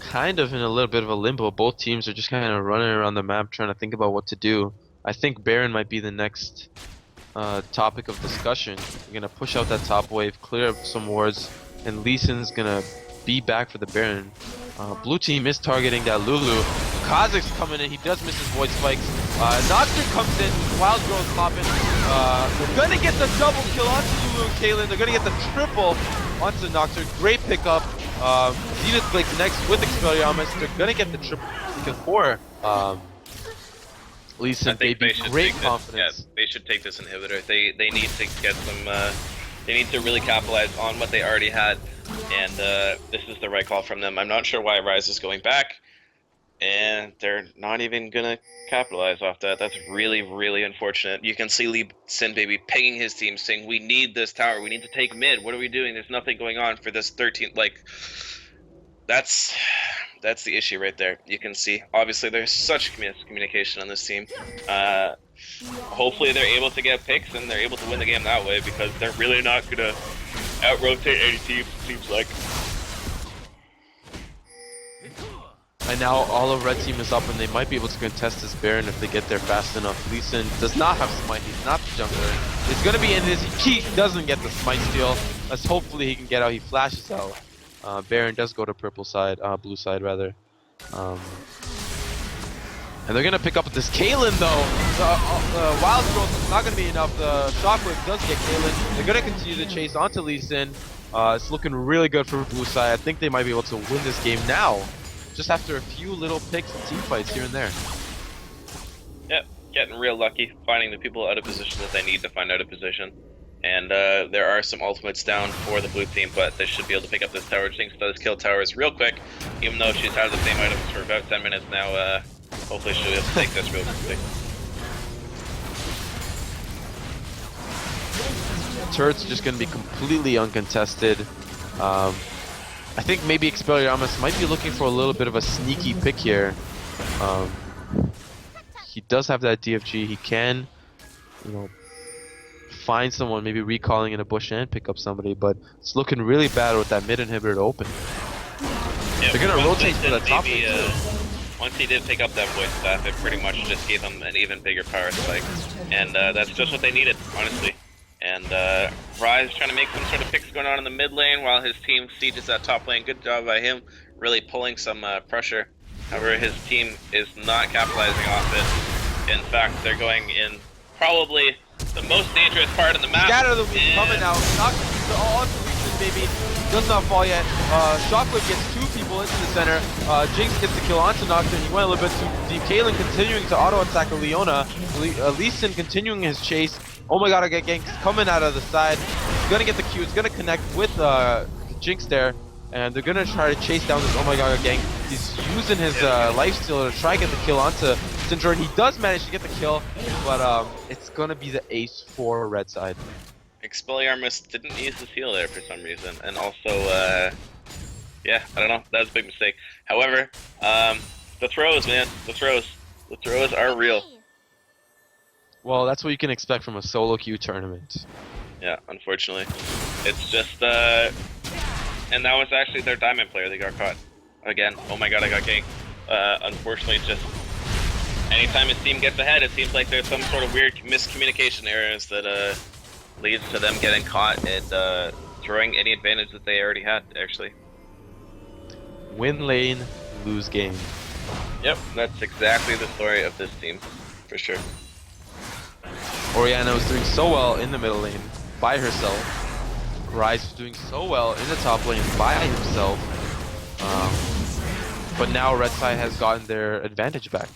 Kind of in a little bit of a limbo. Both teams are just kind of running around the map trying to think about what to do. I think Baron might be the next topic of discussion. We're gonna push out that top wave, clear up some wards, and Leeson's gonna be back for the Baron. Blue team is targeting that Lulu. Kha'Zix's coming in, he does miss his void spikes. Nocturne comes in, Wild Girl's popping. They're gonna get the double kill onto Lulu and Caitlyn. They're gonna get the triple onto Nocturne. Great pickup. Zenith Blake next with Expelliarmus. They're gonna get the triple kill for Leeson Baby. Great confidence. Yeah, they should take this inhibitor. They need to get some. They need to really capitalize on what they already had, and this is the right call from them. I'm not sure why Rise is going back, and they're not even gonna capitalize off that. That's really, really unfortunate. You can see Leeson Baby pinging his team, saying, "We need this tower. We need to take mid. What are we doing? There's nothing going on for this 13." Like, that's the issue right there. You can see, obviously, there's such miscommunication on this team. Hopefully they're able to get picks and they're able to win the game that way, because they're really not gonna out-rotate any team, seems like. And now all of red team is up and they might be able to contest this Baron if they get there fast enough. Leeson does not have smite, he's not the jungler. It's gonna be in this, he doesn't get the smite steal. Let's hopefully he can get out, he flashes out. Baron does go to purple side, blue side rather. And they're gonna pick up this Caitlyn though. The Wild Growth is not gonna be enough. The Shockwave does get Caitlyn. They're gonna continue to chase onto Leeson. It's looking really good for blue side. I think they might be able to win this game now, just after a few little picks and team fights here and there. Yep, getting real lucky, finding the people out of position that they need to find out of position. And there are some ultimates down for the blue team, but they should be able to pick up this tower. Jinx does kill towers real quick, even though she's had the same items for about 10 minutes now. Hopefully she'll be able to take this real quickly. Turret's just going to be completely uncontested. I think maybe Expelliarmus might be looking for a little bit of a sneaky pick here. He does have that DFG. He can, find someone, maybe recalling in a bush and pick up somebody, but it's looking really bad with that mid inhibitor to open. Yeah, they're going to rotate to the top lane too. once he did pick up that voice staff, it pretty much just gave him an even bigger power spike. And that's just what they needed, honestly. And Rise trying to make some sort of picks going on in the mid lane while his team sieges that top lane. Good job by him, really pulling some pressure. However, his team is not capitalizing off it. In fact, they're going in probably the most dangerous part of the map. Scatter the weak coming out. Knock all into Legion, baby. Does not fall yet. Shockwave gets 2 people into the center. Jinx gets the kill onto Nocturne. He went a little bit too deep. Kaelin continuing to auto-attack Leona. Lee Sin continuing his chase. Oh my god, I get ganked coming out of the side. He's gonna get the Q. It's gonna connect with Jinx there. And they're gonna try to chase down this oh my god gang. He's using his lifesteal to try to get the kill onto Syndra, and he does manage to get the kill, but it's gonna be the ace for red side. Expelliarmus didn't use his heal there for some reason, and also, yeah, I don't know, that was a big mistake. However, the throws, man, the throws are real. Well, that's what you can expect from a solo queue tournament. Yeah, unfortunately. It's just, and that was actually their diamond player. They got caught again. Oh my god, I got ganked. Unfortunately, just anytime his team gets ahead, it seems like there's some sort of weird miscommunication errors that leads to them getting caught and throwing any advantage that they already had, actually. Win lane, lose game. Yep, that's exactly the story of this team, for sure. Orianna was doing so well in the middle lane by herself. Rise is doing so well in the top lane by himself, but now red side has gotten their advantage back.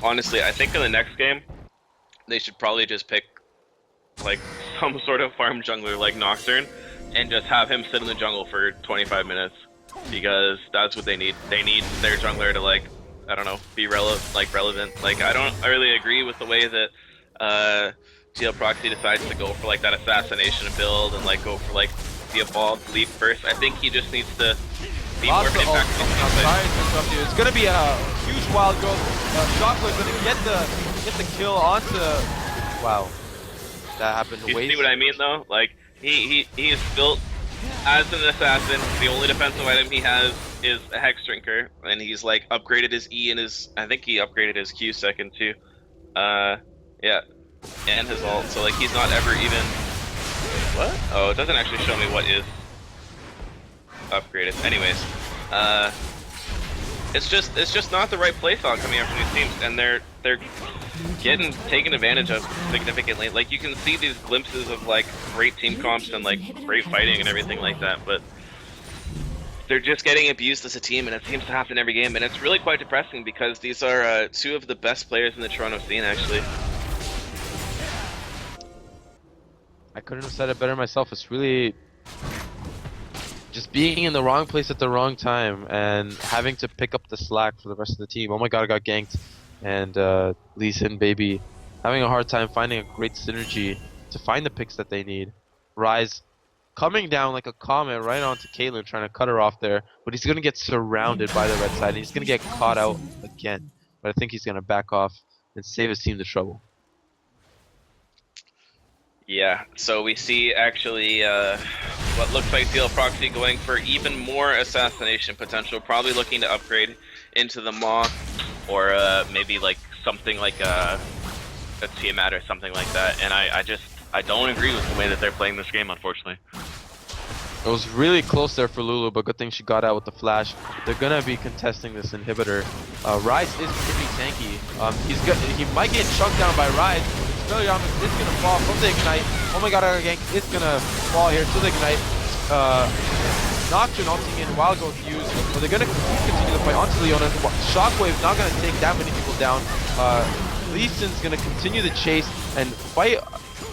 Honestly, I think in the next game, they should probably just pick like some sort of farm jungler like Nocturne and just have him sit in the jungle for 25 minutes because that's what they need. They need their jungler to, like, I don't know, be relevant. Like, I really agree with the way that GL Proxy decides to go for like that assassination build and like go for like the evolved leap first. I think he just needs to be more impactful. It's gonna be a huge wild growth. Shockwave's gonna get the kill onto. Wow, that happened. You see what I mean though? Like he is built as an assassin. The only defensive item he has is a Hex Drinker, and he's like upgraded his E and his. I think he upgraded his Q second too. Yeah. And his ult, so like he's not ever even. What? Oh, it doesn't actually show me what is upgraded. Anyways, it's just not the right play style coming out from these teams, and they're getting taken advantage of significantly. Like you can see these glimpses of like great team comps and like great fighting and everything like that, but they're just getting abused as a team, and it seems to happen every game, and it's really quite depressing because these are 2 of the best players in the Toronto scene, actually. I couldn't have said it better myself. It's really just being in the wrong place at the wrong time and having to pick up the slack for the rest of the team. Oh my god, I got ganked. And Lee Sin, baby, having a hard time finding a great synergy to find the picks that they need. Rise coming down like a comet right onto Kaelin, trying to cut her off there. But he's going to get surrounded by the red side, and he's going to get caught out again. But I think he's going to back off and save his team the trouble. Yeah, so we see actually what looks like DL Proxy going for even more assassination potential, probably looking to upgrade into the Maw, or maybe like something like a Tiamat or something like that. And I don't agree with the way that they're playing this game, unfortunately. It was really close there for Lulu, but good thing she got out with the flash. They're gonna be contesting this inhibitor. Rise is pretty tanky. He might get chunked down by Rise. Expelliarmus is gonna fall from the ignite. Oh my god, our gank is gonna fall here to the ignite. Nocturne ulting in, Wild Growth used, but they're gonna continue the fight onto Leona. Shockwave not gonna take that many people down. Lee Sin's gonna continue the chase and fight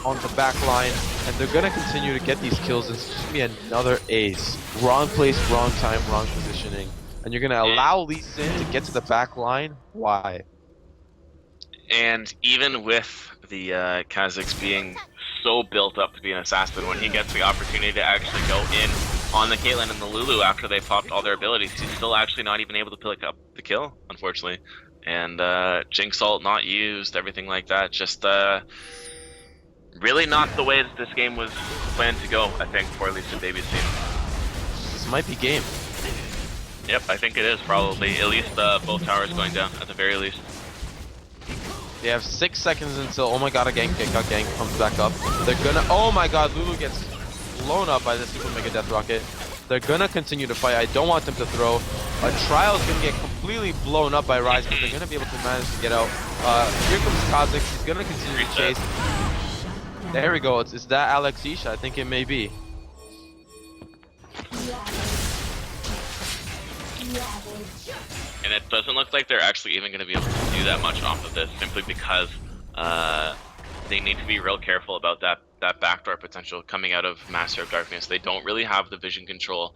on the back line, and they're gonna continue to get these kills. It's just gonna be another ace. Wrong place, wrong time, wrong positioning. And you're gonna allow Lee Sin to get to the back line? Why? And even with the Kazakhs being so built up to be an assassin, when he gets the opportunity to actually go in on the Caitlyn and the Lulu after they popped all their abilities, he's still actually not even able to pick up the kill, unfortunately. And Jinx ult not used, everything like that. Just really not the way that this game was planned to go, I think, for at least in Baby's team. This might be game. Yep, I think it is probably. At least both towers going down, at the very least. They have 6 seconds until, oh my god, a gank kick out, gank comes back up. They're gonna, oh my god, Lulu gets blown up by the Super Mega Death Rocket. They're gonna continue to fight. I don't want them to throw. Trial's gonna get completely blown up by Rise, but they're gonna be able to manage to get out. Here comes Kha'Zix. He's gonna continue to chase. There we go. Is that Alex Isha? I think it may be. And it doesn't look like they're actually even going to be able to do that much off of this, simply because they need to be real careful about that backdoor potential coming out of Master of Darkness. They don't really have the vision control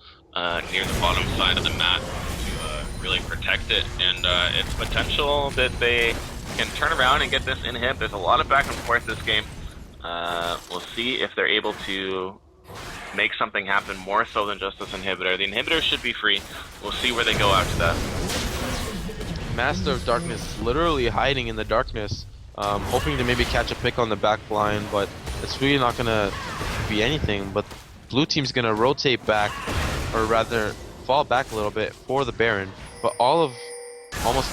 near the bottom side of the map to really protect it, and it's potential that they can turn around and get this inhib. There's a lot of back and forth this game. We'll see if they're able to make something happen more so than just this inhibitor. The inhibitor should be free. We'll see where they go after that. Master of Darkness literally hiding in the darkness, hoping to maybe catch a pick on the back line, but it's really not gonna be anything. But blue team's gonna rotate back, or rather fall back a little bit for the Baron. But almost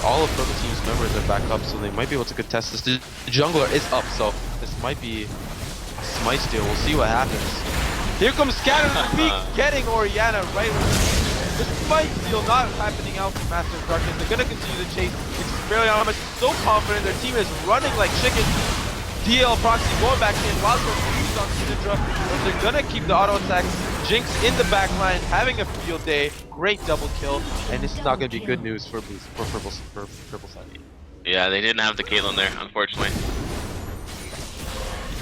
all of purple team's members are back up, so they might be able to contest this. The jungler is up, so this might be a smite steal. We'll see what happens. Here comes Scatter to the peak, getting Orianna right with the smite steal not happening out from Master of Darkness. They're gonna continue to chase. Expelliarmus so confident, their team is running like chickens. DL Proxy going back in, Wildcard used on Syndra, but they're gonna keep the auto attack. Jinx in the backline, having a field day, great double kill, and this is not gonna be good news for purple side. Yeah, they didn't have the Caitlyn there, unfortunately.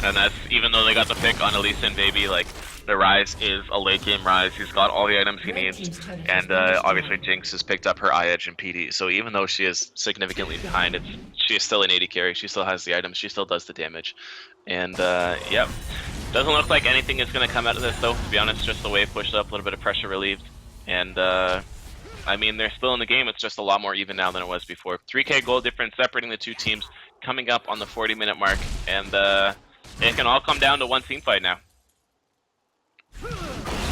And that's even though they got the pick on Elise and BAYBEE, like, the Rise is a late game Rise. He's got all the items he needs, and obviously Jinx has picked up her edge and PD. So even though she is significantly behind, she is still an AD carry. She still has the items. She still does the damage, and yep, doesn't look like anything is going to come out of this though. To be honest, just the wave pushed up, a little bit of pressure relieved, and I mean they're still in the game. It's just a lot more even now than it was before. 3K goal difference separating the two teams, coming up on the 40-minute mark, and it can all come down to one team fight now.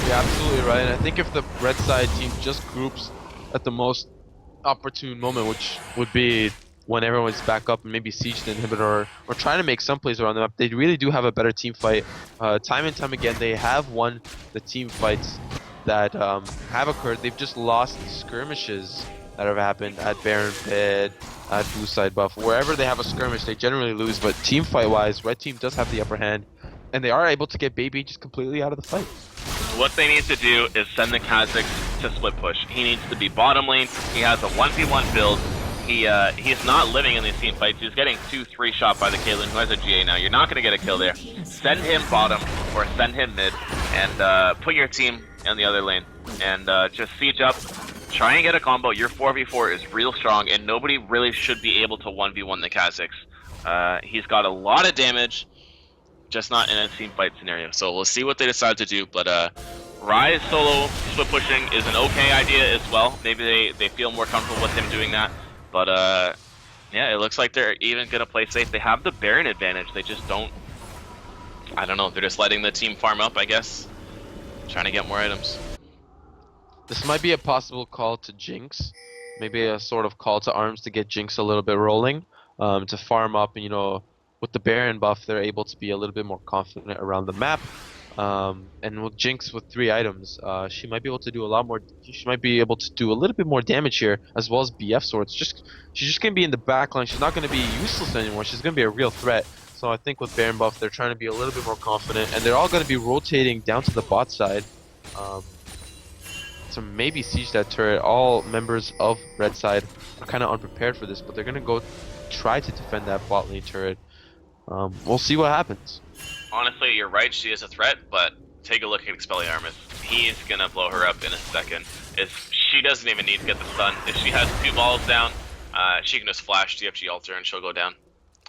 Yeah, absolutely right. And I think if the red side team just groups at the most opportune moment, which would be when everyone's back up and maybe siege the inhibitor or trying to make some plays around the map, they really do have a better team fight. Time and time again, they have won the team fights that have occurred. They've just lost skirmishes that have happened at Baron Pit, at blue side buff. Wherever they have a skirmish, they generally lose, but team fight wise, red team does have the upper hand, and they are able to get BAYBEE just completely out of the fight. What they need to do is send the Kha'Zix to split push. He needs to be bottom lane. He has a 1v1 build. He's not living in these team fights. He's getting 2-3 shot by the Caitlyn, who has a GA now. You're not going to get a kill there. Send him bottom or send him mid, and put your team in the other lane. And just siege up. Try and get a combo. Your 4v4 is real strong, and nobody really should be able to 1v1 the Kha'Zix. He's got a lot of damage, just not in a team fight scenario. So we'll see what they decide to do, but Rise solo split pushing is an okay idea as well. Maybe they feel more comfortable with him doing that, but yeah, it looks like they're even gonna play safe. They have the Baron advantage. They just don't, I don't know, they're just letting the team farm up, I guess, trying to get more items. This might be a possible call to Jinx, maybe a sort of call to arms to get Jinx a little bit rolling, to farm up, and you know, with the Baron buff, they're able to be a little bit more confident around the map. And with Jinx with 3 items, she might be able to do a lot more. She might be able to do a little bit more damage here, as well as BF swords. She's just gonna be in the backline. She's not gonna be useless anymore. She's gonna be a real threat. So I think with Baron buff, they're trying to be a little bit more confident, and they're all gonna be rotating down to the bot side. To maybe siege that turret. All members of red side are kind of unprepared for this, but they're gonna go try to defend that bot lane turret. We'll see what happens. Honestly, you're right, she is a threat, but take a look at Expelliarmus. He's gonna blow her up in a second. She doesn't even need to get the stun. If she has 2 balls down, she can just flash TFG alter and she'll go down,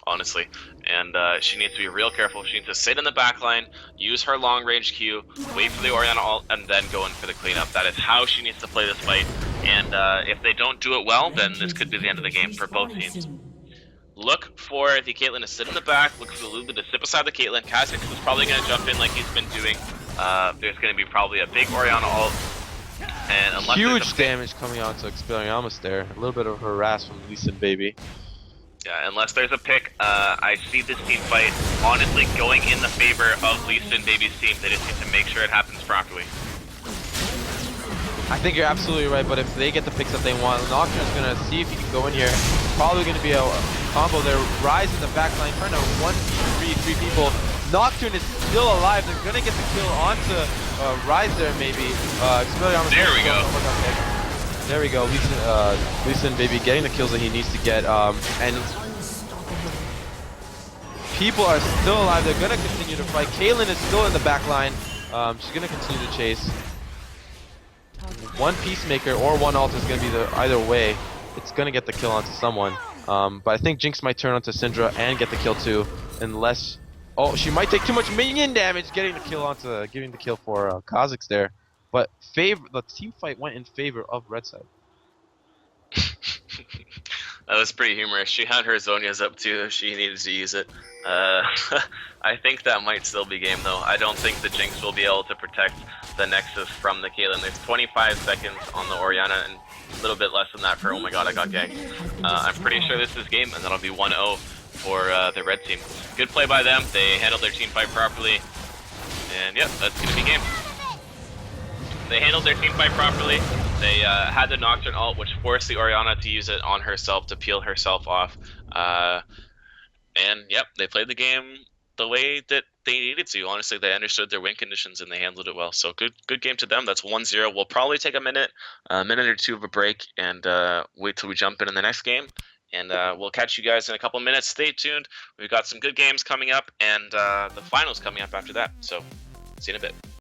honestly. And she needs to be real careful. She needs to sit in the back line, use her long range Q, wait for the Orianna ult, and then go in for the cleanup. That is how she needs to play this fight. And if they don't do it well, then this could be the end of the game for both teams. Look for the Caitlyn to sit in the back, look for the Lulu to sit beside the Caitlyn. Kha'Zix is probably going to jump in like he's been doing. There's going to be probably a big Orianna ult. And unless there's Huge a damage coming out to Expelliarmus there. A little bit of harass from Lee Sin BAYBEE. Yeah, unless there's a pick, I see this team fight honestly going in the favor of Lisa and BAYBEE's team. They just need to make sure it happens properly. I think you're absolutely right, but if they get the picks that they want, Nocturne's gonna see if he can go in here. Probably gonna be a combo there. Rise in the backline, trying to 1v3 three people. Nocturne is still alive. They're gonna get the kill onto Rise there, maybe. Expelliarmus. There we go. There we go. Lee Sin BAYBEE getting the kills that he needs to get. And people are still alive. They're gonna continue to fight. Kaylin is still in the back line. She's gonna continue to chase. One Peacemaker or one ult is gonna be the either way. It's gonna get the kill onto someone. But I think Jinx might turn onto Syndra and get the kill too, unless she might take too much minion damage, getting the kill onto giving the kill for Kha'Zix there. But the team fight went in favor of Red side. That was pretty humorous. She had her Zonias up too. She needed to use it. I think that might still be game though. I don't think the Jinx will be able to protect the Nexus from the Kaylin. There's 25 seconds on the Orianna and a little bit less than that for, oh my god, I got ganked. I'm pretty sure this is game, and that'll be 1-0 for the red team. Good play by them. They handled their team fight properly. And yep, that's going to be game. They handled their team fight properly. They had the Nocturne ult, which forced the Orianna to use it on herself to peel herself off. And yep, they played the game the way that they needed to. Honestly, they understood their win conditions and they handled it well. So good game to them. That's 1-0. We'll probably take a minute or two of a break and wait till we jump in the next game. And we'll catch you guys in a couple minutes. Stay tuned. We've got some good games coming up and the finals coming up after that. So see you in a bit.